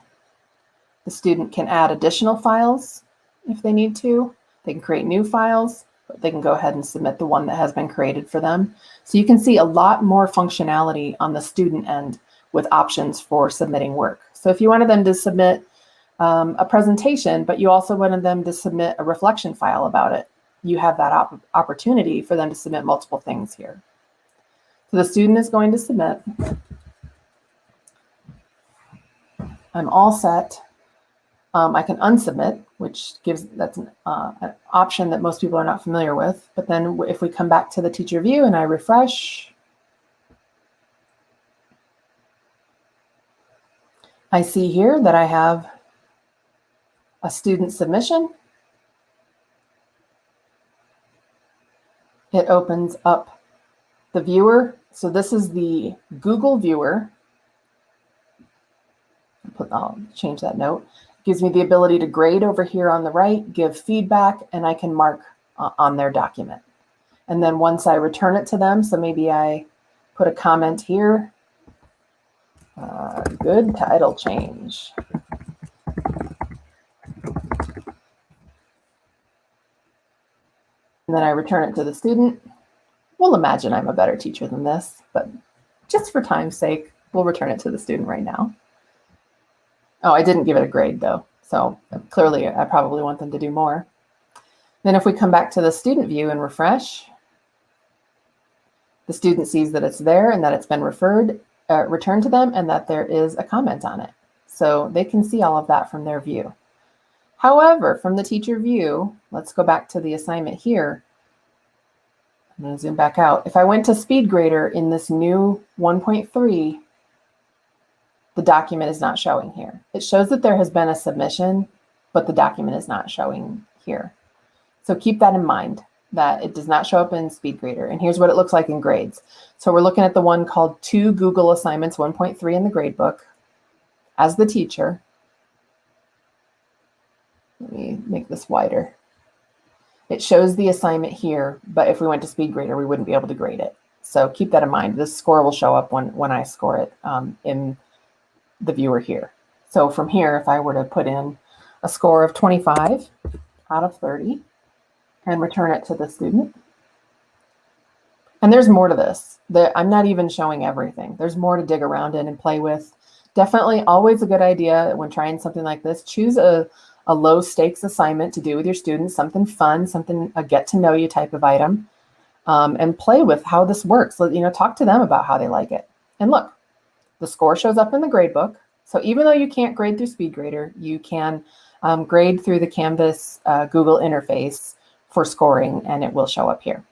The student can add additional files if they need to. They can create new files, but they can go ahead and submit the one that has been created for them. So you can see a lot more functionality on the student end with options for submitting work. So if you wanted them to submit a presentation, but you also wanted them to submit a reflection file about it, you have that opportunity for them to submit multiple things here. So the student is going to submit. I'm all set. I can unsubmit, which gives, that's an option that most people are not familiar with. But then if we come back to the teacher view and I refresh, I see here that I have a student submission. It opens up the viewer. So this is the Google viewer. I'll change that note. It gives me the ability to grade over here on the right, give feedback, and I can mark on their document. And then once I return it to them, so maybe I put a comment here, good title change. And then I return it to the student. We'll imagine I'm a better teacher than this, but just for time's sake, we'll return it to the student right now. Oh, I didn't give it a grade though. So clearly I probably want them to do more. Then if we come back to the student view and refresh, the student sees that it's there and that it's been returned to them and that there is a comment on it. So they can see all of that from their view. However, from the teacher view, let's go back to the assignment here. I'm going to zoom back out. If I went to SpeedGrader in this new 1.3, the document is not showing here. It shows that there has been a submission, but the document is not showing here. So keep that in mind, that it does not show up in SpeedGrader. And here's what it looks like in grades. So we're looking at the one called 2 Google Assignments 1.3 in the gradebook as the teacher. Let me make this wider. It shows the assignment here, but if we went to SpeedGrader, we wouldn't be able to grade it. So keep that in mind. This score will show up when I score it in the viewer here. So from here, if I were to put in a score of 25 out of 30 and return it to the student, and there's more to this. I'm not even showing everything. There's more to dig around in and play with. Definitely always a good idea when trying something like this. Choose a low stakes assignment to do with your students, something fun, something a get to know you type of item, and play with how this works. Talk to them about how they like it. And look, the score shows up in the gradebook. So even though you can't grade through SpeedGrader, you can grade through the Canvas Google interface for scoring, and it will show up here.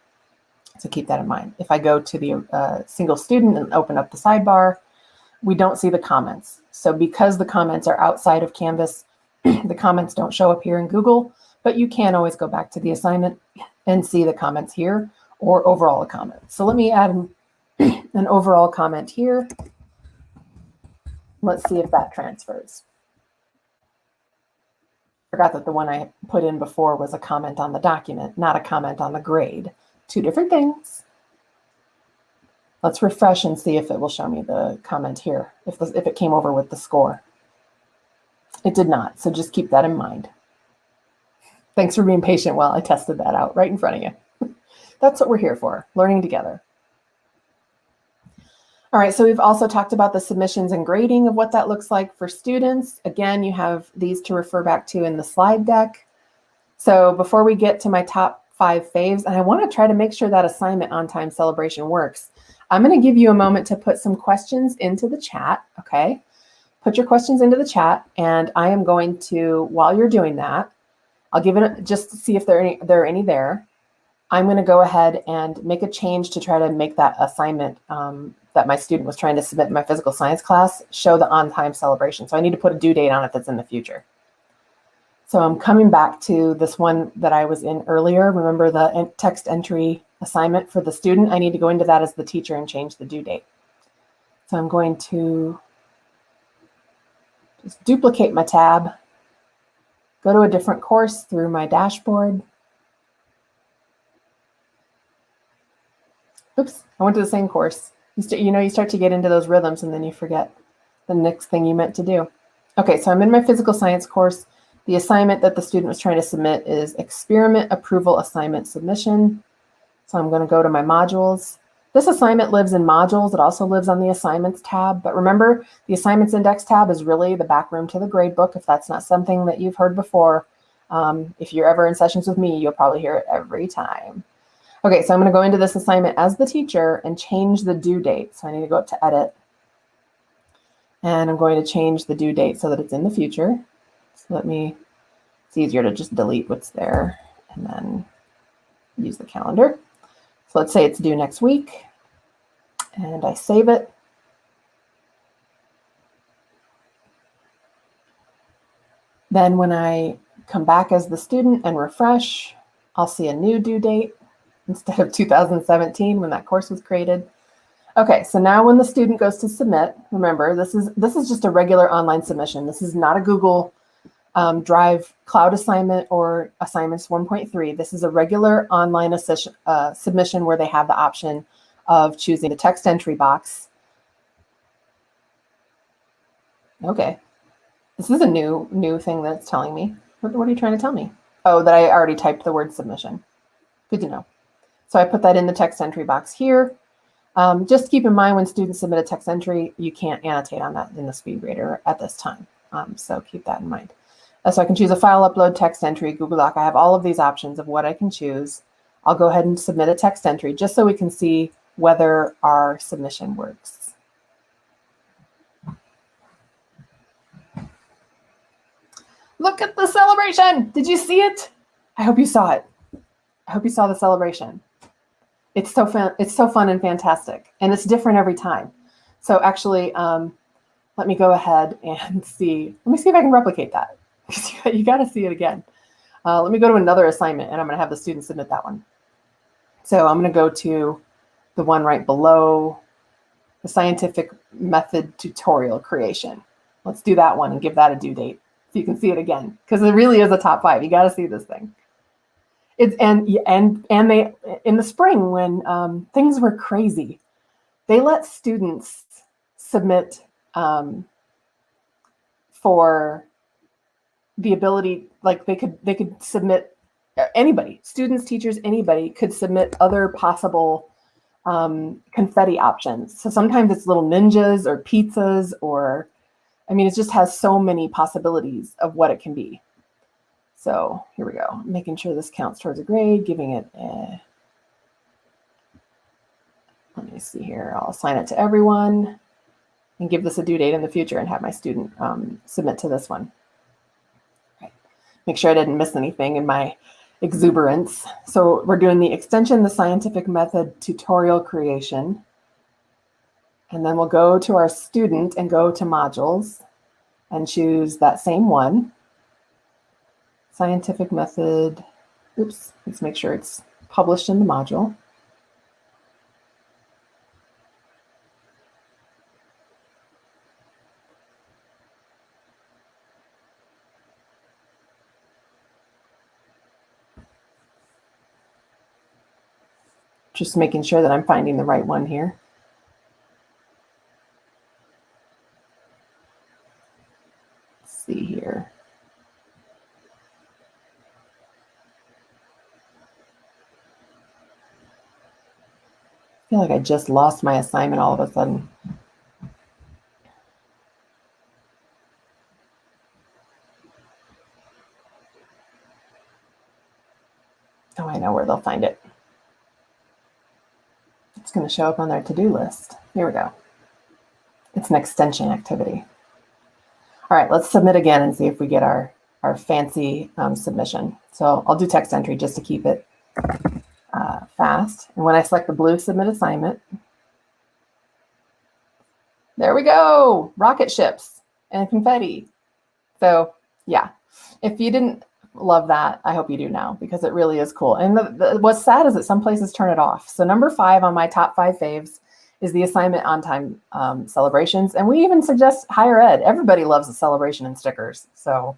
So keep that in mind. If I go to the single student and open up the sidebar, we don't see the comments. So because the comments are outside of Canvas, the comments don't show up here in Google, but you can always go back to the assignment and see the comments here or overall a comment. So let me add an overall comment here. Let's see if that transfers. Forgot that the one I put in before was a comment on the document, not a comment on the grade. Two different things. Let's refresh and see if it will show me the comment here, if it came over with the score. It did not, so just keep that in mind. Thanks for being patient while I tested that out right in front of you. That's what we're here for, learning together. All right, so we've also talked about the submissions and grading of what that looks like for students. Again, you have these to refer back to in the slide deck. So before we get to my top 5 faves, and I want to try to make sure that assignment on time celebration works, I'm going to give you a moment to put some questions into the chat, okay? Put your questions into the chat, and I am going to, while you're doing that, I'll give it just to see if there are any there. I'm going to go ahead and make a change to try to make that assignment that my student was trying to submit in my physical science class show the on-time celebration. So I need to put a due date on it that's in the future. So I'm coming back to this one that I was in earlier. Remember the text entry assignment for the student? I need to go into that as the teacher and change the due date. So I'm going to just duplicate my tab, go to a different course through my dashboard. Oops, I went to the same course. You start to get into those rhythms and then you forget the next thing you meant to do. Okay, so I'm in my physical science course. The assignment that the student was trying to submit is experiment approval assignment submission. So I'm going to go to my modules. This assignment lives in modules. It also lives on the assignments tab. But remember, the assignments index tab is really the back room to the gradebook. If that's not something that you've heard before, if you're ever in sessions with me, you'll probably hear it every time. Okay, so I'm going to go into this assignment as the teacher and change the due date. So I need to go up to edit. And I'm going to change the due date so that it's in the future. So it's easier to just delete what's there and then use the calendar. So let's say it's due next week, and I save it. Then when I come back as the student and refresh, I'll see a new due date instead of 2017 when that course was created. Okay, so now when the student goes to submit, remember, this is just a regular online submission. This is not a Google Drive Cloud Assignment or Assignments 1.3. This is a regular online submission where they have the option of choosing the text entry box. Okay, this is a new thing that's telling me. What are you trying to tell me? Oh, that I already typed the word submission. Good to know. So I put that in the text entry box here. Just keep in mind when students submit a text entry, you can't annotate on that in the speed grader at this time. So keep that in mind. So I can choose a file upload, text entry, Google Doc. I have all of these options of what I can choose. I'll go ahead and submit a text entry just so we can see whether our submission works. Look at the celebration. Did you see it? I hope you saw it. I hope you saw the celebration. It's so fun. It's so fun and fantastic. And it's different every time. So actually, let me go ahead and see. Let me see if I can replicate that. You got to see it again. Let me go to another assignment, and I'm going to have the students submit that one. So I'm going to go to the one right below, the scientific method tutorial creation. Let's do that one and give that a due date so you can see it again, because it really is a top 5. You got to see this thing. It's and they in the spring when things were crazy, they let students submit for the ability, like they could submit, anybody, students, teachers, anybody could submit other possible confetti options. So sometimes it's little ninjas or pizzas, or I mean, it just has so many possibilities of what it can be. So here we go, making sure this counts towards a grade, giving it a, let me see here, I'll assign it to everyone and give this a due date in the future and have my student submit to this one. Okay. Make sure I didn't miss anything in my exuberance. So we're doing the extension, the scientific method tutorial creation. And then we'll go to our student and go to modules and choose that same one. Scientific method, oops, let's make sure it's published in the module. Just making sure that I'm finding the right one here. Let's see here. I feel like I just lost my assignment all of a sudden. Oh, I know where they'll find it. It's going to show up on their to-do list. Here we go. It's an extension activity. All right, let's submit again and see if we get our fancy submission. So I'll do text entry just to keep it fast. And when I select the blue submit assignment, there we go, rocket ships and confetti. So yeah, if you didn't love that, I hope you do now, because it really is cool. And what's sad is that some places turn it off. So number 5 on my top 5 faves is the assignment on time celebrations. And we even suggest higher ed. Everybody loves a celebration and stickers. So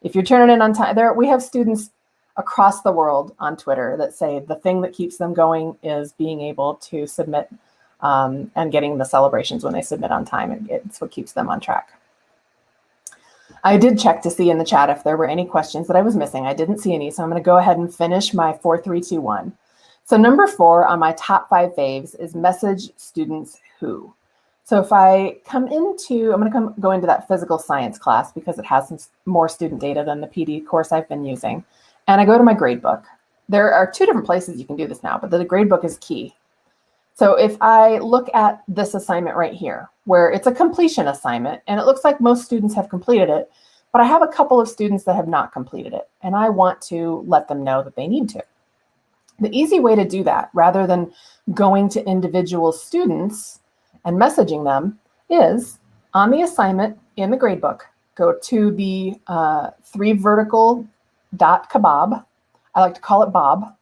if you're turning in on time, we have students across the world on Twitter that say the thing that keeps them going is being able to submit and getting the celebrations when they submit on time. It's what keeps them on track. I did check to see in the chat if there were any questions that I was missing. I didn't see any, so I'm going to go ahead and finish my 4, 3, 2, 1. So number 4 on my top 5 faves is message students who. So if I come into, I'm going to go into that physical science class because it has some more student data than the PD course I've been using. And I go to my gradebook. There are 2 different places you can do this now, but the gradebook is key. So if I look at this assignment right here, where it's a completion assignment, and it looks like most students have completed it, but I have a couple of students that have not completed it, and I want to let them know that they need to. The easy way to do that, rather than going to individual students and messaging them, is on the assignment in the gradebook, go to the 3 vertical dot kebab. I like to call it Bob.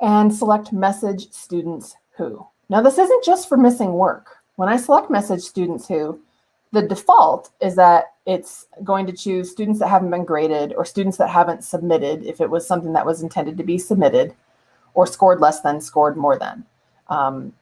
And select message students who. Now this isn't just for missing work. When I select message students who, The default is that it's going to choose students that haven't been graded or students that haven't submitted if it was something that was intended to be submitted, or scored less than, scored more than.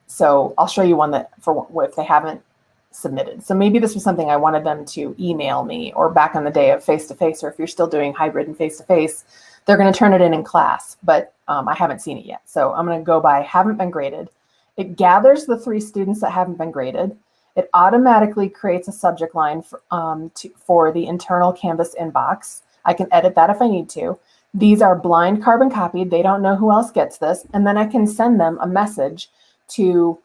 So I'll show you one that for if they haven't submitted. So maybe this was something I wanted them to email me, or back on the day of face-to-face, or if you're still doing hybrid and face-to-face, they're going to turn it in class, but I haven't seen it yet. So I'm going to go by haven't been graded. It gathers the 3 students that haven't been graded. It automatically creates a subject line for the internal Canvas inbox. I can edit that if I need to. These are blind carbon copied. They don't know who else gets this. And then I can send them a message to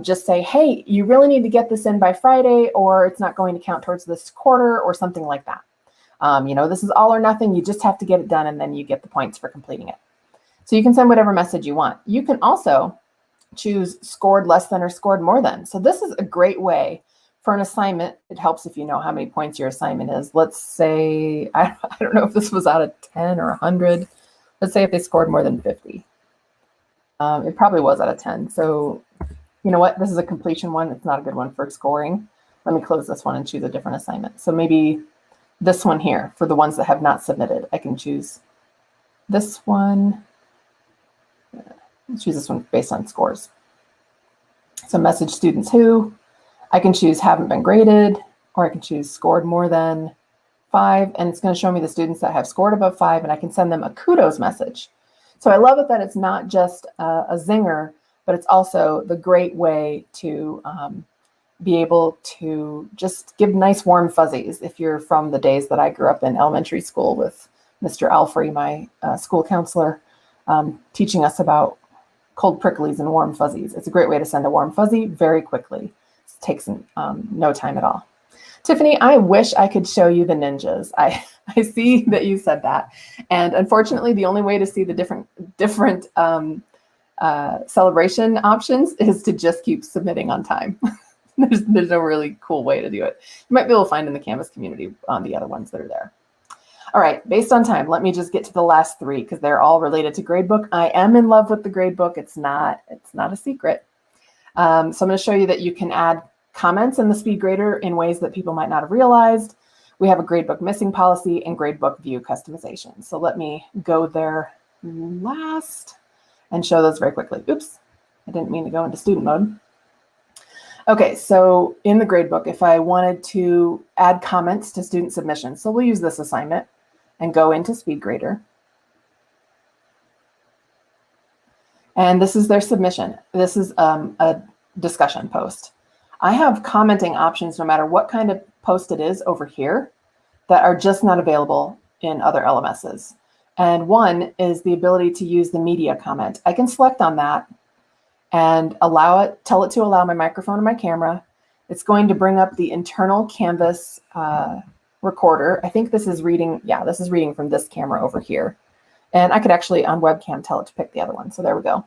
just say, hey, you really need to get this in by Friday, or it's not going to count towards this quarter, or something like that. This is all or nothing. You just have to get it done, and then you get the points for completing it. So you can send whatever message you want. You can also choose scored less than or scored more than. So this is a great way for an assignment. It helps if you know how many points your assignment is. Let's say, I don't know if this was out of 10 or 100. Let's say if they scored more than 50. It probably was out of 10. So you know what? This is a completion one. It's not a good one for scoring. Let me close this one and choose a different assignment. So maybe this one here for the ones that have not submitted. I can choose this one. Choose this one based on scores. So message students who. I can choose haven't been graded, or I can choose scored more than 5, and it's going to show me the students that have scored above 5, and I can send them a kudos message. So I love it that it's not just a zinger, but it's also the great way to be able to just give nice warm fuzzies. If you're from the days that I grew up in elementary school with Mr. Alfrey, my school counselor, teaching us about cold pricklies and warm fuzzies. It's a great way to send a warm fuzzy very quickly. It takes no time at all. Tiffany, I wish I could show you the ninjas. I see that you said that. And unfortunately, the only way to see the different celebration options is to just keep submitting on time. There's no really cool way to do it. You might be able to find in the Canvas community on the other ones that are there. All right, based on time, let me just get to the last 3 because they're all related to gradebook. I am in love with the gradebook. It's not a secret. So I'm going to show you that you can add comments in the speed grader in ways that people might not have realized. We have a gradebook missing policy and gradebook view customization. So let me go there last and show those very quickly. Oops, I didn't mean to go into student mode. Okay, so in the gradebook, if I wanted to add comments to student submissions, so we'll use this assignment and go into SpeedGrader. And this is their submission. This is a discussion post. I have commenting options no matter what kind of post it is over here that are just not available in other LMSs. And one is the ability to use the media comment. I can select on that and tell it to allow my microphone and my camera. It's going to bring up the internal Canvas recorder. I think this is reading, this is reading from this camera over here. And I could actually on webcam tell it to pick the other one. So there we go.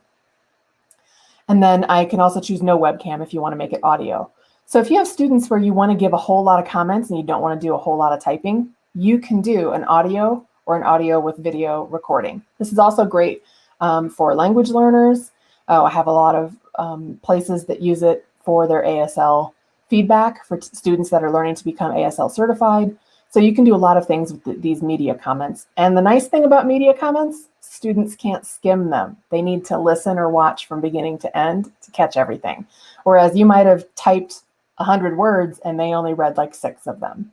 And then I can also choose no webcam if you want to make it audio. So if you have students where you want to give a whole lot of comments and you don't want to do a whole lot of typing, you can do an audio or an audio with video recording. This is also great for language learners. I have a lot of places that use it for their ASL feedback for students that are learning to become ASL certified. So you can do a lot of things with these media comments. And the nice thing about media comments, students can't skim them. They need to listen or watch from beginning to end to catch everything. Whereas you might have typed 100 words and they only read like 6 of them.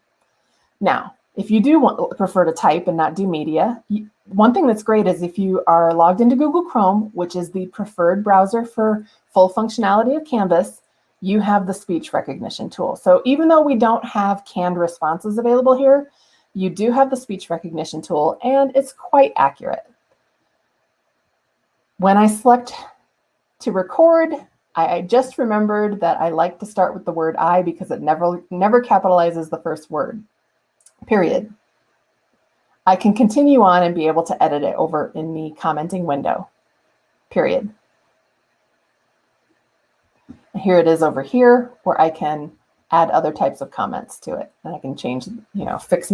Now, if you do prefer to type and not do media, one thing that's great is if you are logged into Google Chrome, which is the preferred browser for full functionality of Canvas, you have the speech recognition tool. So even though we don't have canned responses available here, you do have the speech recognition tool, and it's quite accurate. When I select to record, I just remembered that I like to start with the word I because it never capitalizes the first word, period. I can continue on and be able to edit it over in the commenting window, period. Here it is over here where I can add other types of comments to it. And I can change, fix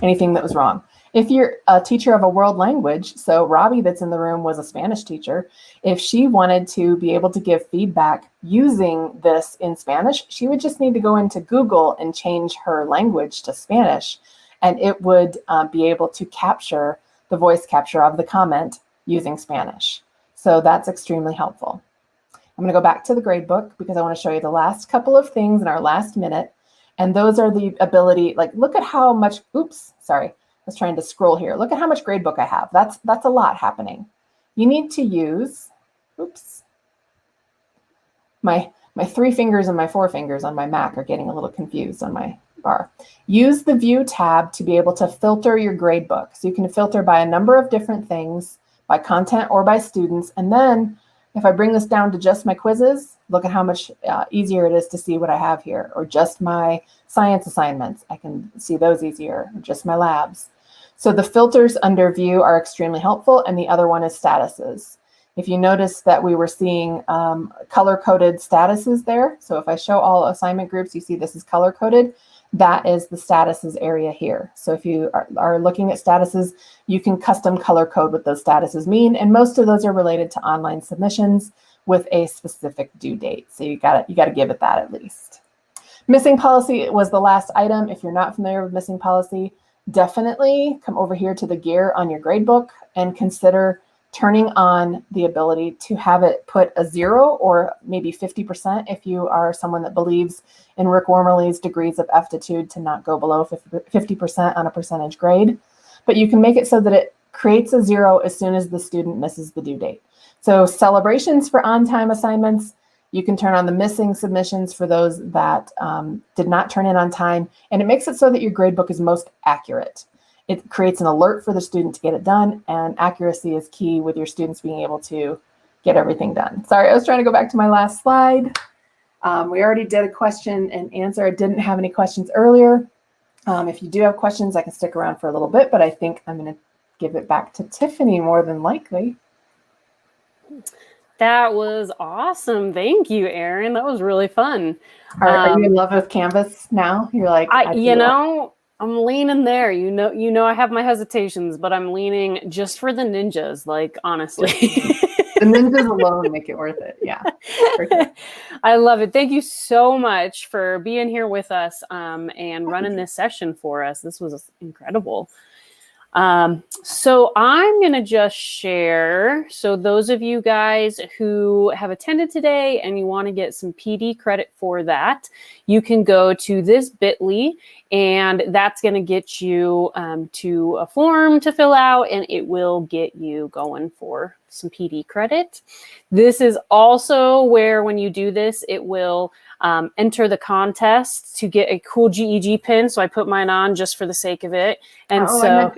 anything that was wrong. If you're a teacher of a world language, so Robbie that's in the room was a Spanish teacher, if she wanted to be able to give feedback using this in Spanish, she would just need to go into Google and change her language to Spanish, and it would be able to capture the voice capture of the comment using Spanish. So that's extremely helpful. I'm going to go back to the gradebook because I want to show you the last couple of things in our last minute. And those are the ability, like, look at how much, oops, sorry. I was trying to scroll here. Look at how much gradebook I have. That's a lot happening. You need to use, oops, my 3 fingers and my 4 fingers on my Mac are getting a little confused on my bar. Use the View tab to be able to filter your gradebook. So you can filter by a number of different things, by content or by students. And then if I bring this down to just my quizzes, look at how much easier it is to see what I have here, or just my science assignments. I can see those easier, or just my labs. So the filters under View are extremely helpful, and the other one is statuses. If you notice that we were seeing color-coded statuses there, so if I show all assignment groups, you see this is color-coded, that is the statuses area here. So if you are looking at statuses, you can custom color code what those statuses mean, and most of those are related to online submissions with a specific due date. So you gotta give it that at least. Missing policy was the last item. If you're not familiar with missing policy, definitely come over here to the gear on your gradebook and consider turning on the ability to have it put a 0 or maybe 50% if you are someone that believes in Rick Wormerly's degrees of aptitude to not go below 50% on a percentage grade. But you can make it so that it creates a 0 as soon as the student misses the due date. So celebrations for on-time assignments, you can turn on the missing submissions for those that did not turn in on time, and it makes it so that your gradebook is most accurate. It creates an alert for the student to get it done, and accuracy is key with your students being able to get everything done. Sorry, I was trying to go back to my last slide. We already did a question and answer. I didn't have any questions earlier. If you do have questions, I can stick around for a little bit, but I think I'm going to give it back to Tiffany more than likely. That was awesome. Thank you, Erin. That was really fun. Are you in love with Canvas now? You're like, I'm leaning there. You know, I have my hesitations, but I'm leaning just for the ninjas, like, honestly. The ninjas alone make it worth it. Yeah. Sure. I love it. Thank you so much for being here with us and running this session for us. This was incredible. So I'm going to just share. So those of you guys who have attended today and you want to get some PD credit for that, you can go to this bit.ly, and that's going to get you to a form to fill out, and it will get you going for some PD credit. This is also where, when you do this, it will enter the contest to get a cool GEG pin. So I put mine on just for the sake of it. And so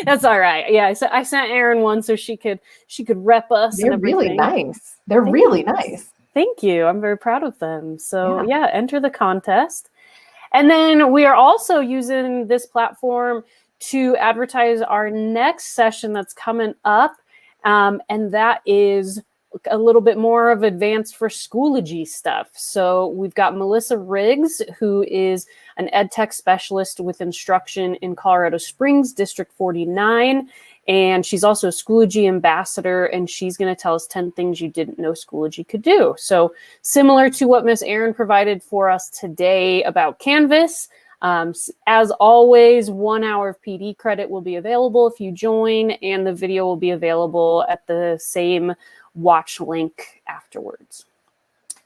that's all right. Yeah, I sent Erin one so she could rep us. They're really nice. They're really nice. Thank you. I'm very proud of them. So yeah, enter the contest. And then we are also using this platform to advertise our next session that's coming up. And that is a little bit more of advanced for Schoology stuff. So we've got Melissa Riggs, who is an ed tech specialist with instruction in Colorado Springs, District 49. And she's also a Schoology ambassador, and she's going to tell us 10 things you didn't know Schoology could do. So similar to what Miss Erin provided for us today about Canvas, as always, 1 hour of PD credit will be available if you join, and the video will be available at the same watch link afterwards.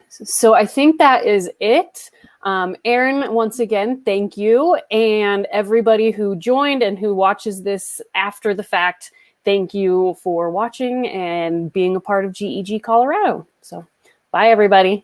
So I think that is it. Erin, once again, thank you. And everybody who joined and who watches this after the fact, thank you for watching and being a part of GEG Colorado. So bye, everybody.